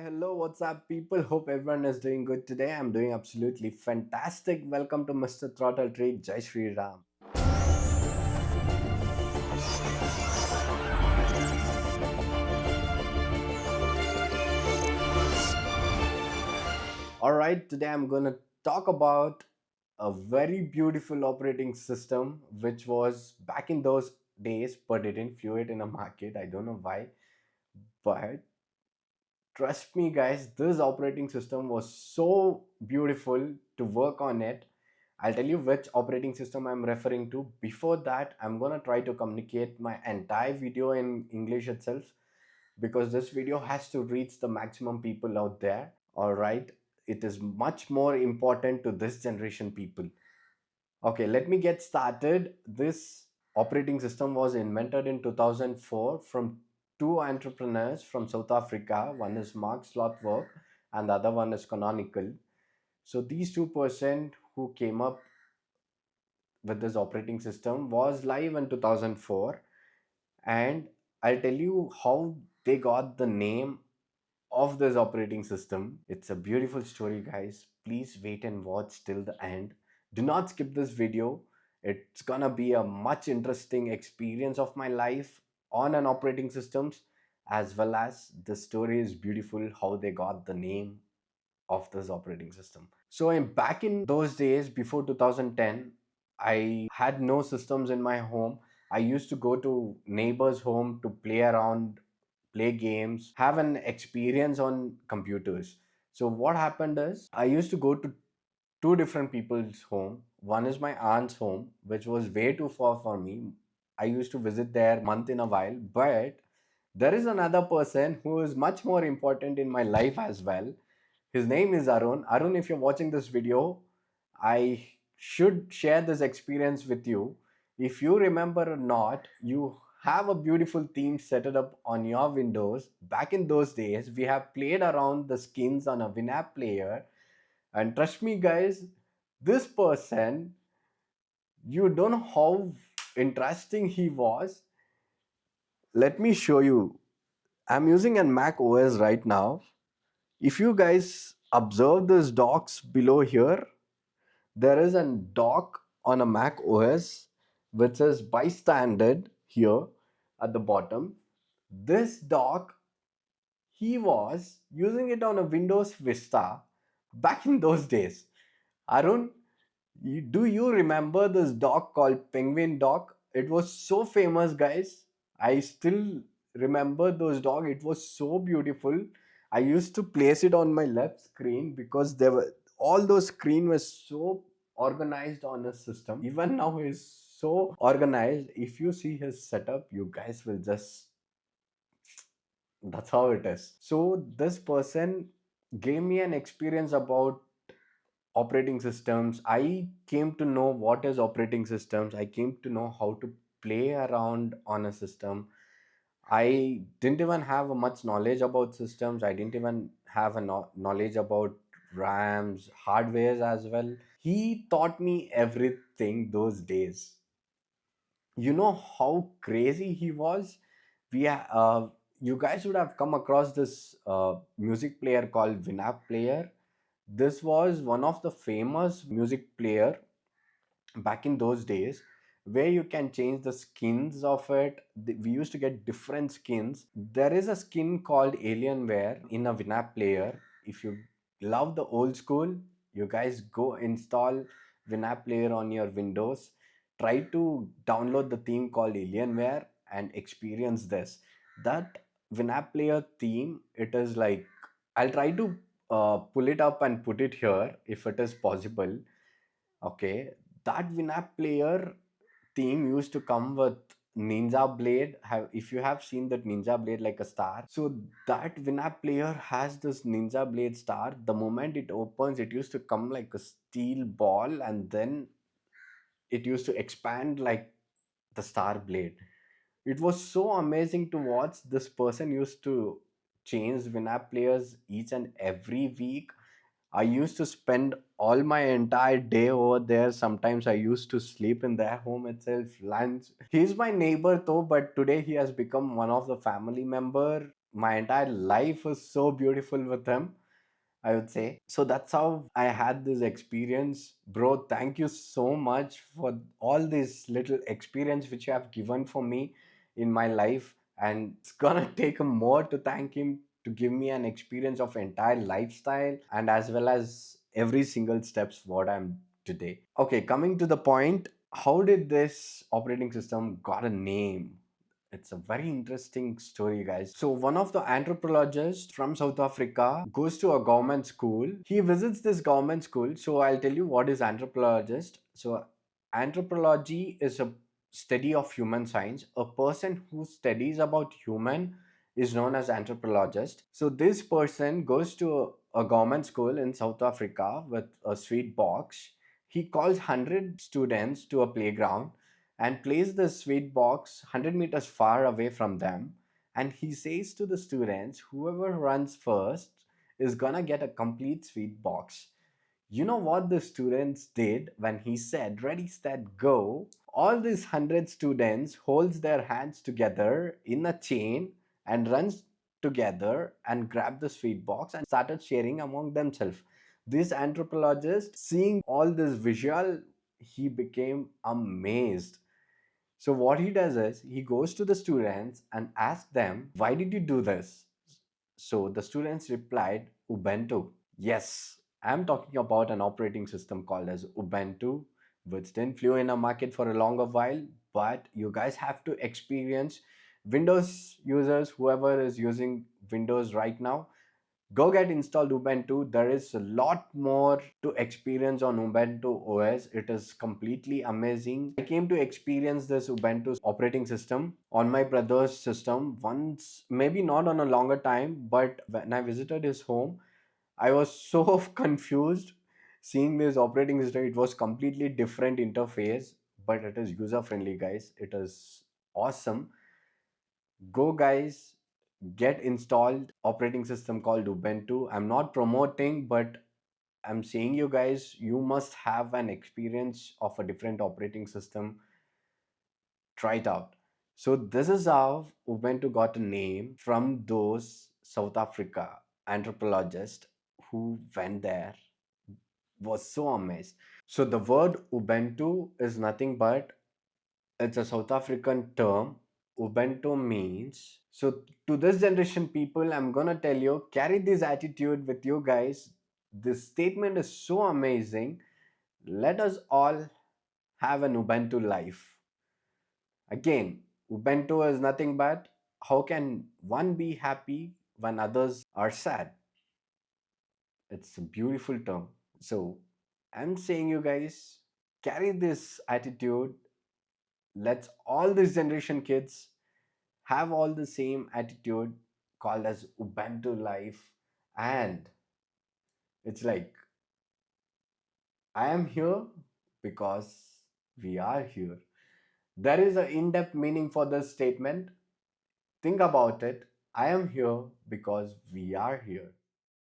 Hello, what's up, people? Hope everyone is doing good today. I'm doing absolutely fantastic. Welcome to Mr. Throttle Tree. Jai Shri Ram. All right, today I'm going to talk about a very beautiful operating system which was back in those days but didn't fluid in a market. I don't know why, but trust me, guys, this operating system was so beautiful to work on it. I'll tell you which operating system I'm referring to. Before that, I'm gonna try to communicate my entire video in English itself because this video has to reach the maximum people out there. All right, it is much more important to this generation people. Okay, let me get started. This operating system was invented in 2004 from two entrepreneurs from South Africa. One is Mark Slotworth and the other one is Canonical. So these two-person who came up with this operating system was live in 2004, and I'll tell you how they got the name of this operating system. It's a beautiful story, guys. Please wait and watch till the end. Do not skip this video. It's gonna be a much interesting experience of my life on an operating systems, as well as the story is beautiful how they got the name of this operating system. So back in those days before 2010, I had no systems in my home. I used to go to neighbors' home to play around, play games, have an experience on computers. So what happened is I used to go to two different people's home. One is my aunt's home, which was way too far for me. I used to visit there month in a while, but there is another person who is much more important in my life as well. His name is Arun. Arun, if you're watching this video, I should share this experience with you. If you remember or not, you have a beautiful theme set it up on your windows. Back in those days, we have played around the skins on a Winamp player. And trust me, guys, this person, you don't know how interesting he was. Let me show you. I'm using an Mac OS right now. If you guys observe this docs below here, there is a dock on a Mac OS which is bystander here at the bottom. This dock, he was using it on a Windows Vista back in those days. Arun, do you remember this dock called Penguin Dock? It was so famous, guys. I still remember those dock. It was so beautiful. I used to place it on my left screen because there were all those screen was so organized on a system. Even now is so organized. If you see his setup, you guys will just, that's how it is. So this person gave me an experience about operating systems. I came to know what is operating systems. I came to know how to play around on a system. I didn't even have much knowledge about systems. I didn't even have a knowledge about RAMs, hardwares as well. He taught me everything those days. You know how crazy he was. You guys would have come across this music player called Winamp player. This was one of the famous music player back in those days, where you can change the skins of it. We used to get different skins. There is a skin called Alienware in a Winamp player. If you love the old school, you guys go install Winamp player on your Windows. Try to download the theme called Alienware and experience this. That Winamp player theme, it is like, I'll try to pull it up and put it here if it is possible. Okay, that Winamp player theme used to come with Ninja Blade. If you have seen that Ninja Blade like a star, so that Winamp player has this Ninja Blade star. The moment it opens, it used to come like a steel ball, and then it used to expand like the star blade. It was so amazing to watch. This person used to change Winamp players each and every week. I used to spend all my entire day over there. Sometimes I used to sleep in their home itself, lunch. He's my neighbor though, but today he has become one of the family member. my entire life was so beautiful with him, I would say. So that's how I had this experience. Bro, thank you so much for all this little experience which you have given for me in my life. And it's gonna take more to thank him to give me an experience of entire lifestyle and as well as every single steps what I'm today. Okay, coming to the point, how did this operating system got a name? It's a very interesting story, guys. So, one of the anthropologists from South Africa goes to a government school. He visits this government school. So, I'll tell you what is anthropologist. So, anthropology is a study of human science. A person who studies about human is known as anthropologist. So, this person goes to a government school in South Africa with a sweet box. He calls 100 students to a playground and place the sweet box 100 meters far away from them. And he says to the students, whoever runs first is gonna get a complete sweet box. You know what the students did when he said, ready, set, go? All these 100 students holds their hands together in a chain and runs together and grab the sweet box and started sharing among themselves. This anthropologist, seeing all this visual, he became amazed. So what he does is he goes to the students and asks them, why did you do this? So the students replied, Ubuntu. Yes, I'm talking about an operating system called as Ubuntu, which didn't flew in a market for a longer while, but you guys have to experience. Windows users, whoever is using Windows right now, go get installed Ubuntu. There is a lot more to experience on Ubuntu OS. It is completely amazing. I came to experience this Ubuntu operating system on my brother's system once, maybe not on a longer time, but when I visited his home, I was so confused seeing this operating system. It was completely different interface, but it is user friendly, guys. It is awesome. Go, guys, get installed operating system called Ubuntu. I'm not promoting, but I'm saying you guys, you must have an experience of a different operating system. Try it out. So this is how Ubuntu got a name from those South Africa anthropologists who went there, was so amazed. So the word Ubuntu is nothing but, it's a South African term. Ubuntu means, so to this generation people, I'm gonna tell you, carry this attitude with you guys. This statement is so amazing. Let us all have an Ubuntu life. Again, Ubuntu is nothing but, how can one be happy when others are sad? It's a beautiful term. So I'm saying you guys, carry this attitude. Let's all this generation kids have all the same attitude called as Ubuntu life. And it's like, I am here because we are here. There is an in-depth meaning for this statement. Think about it. I am here because we are here.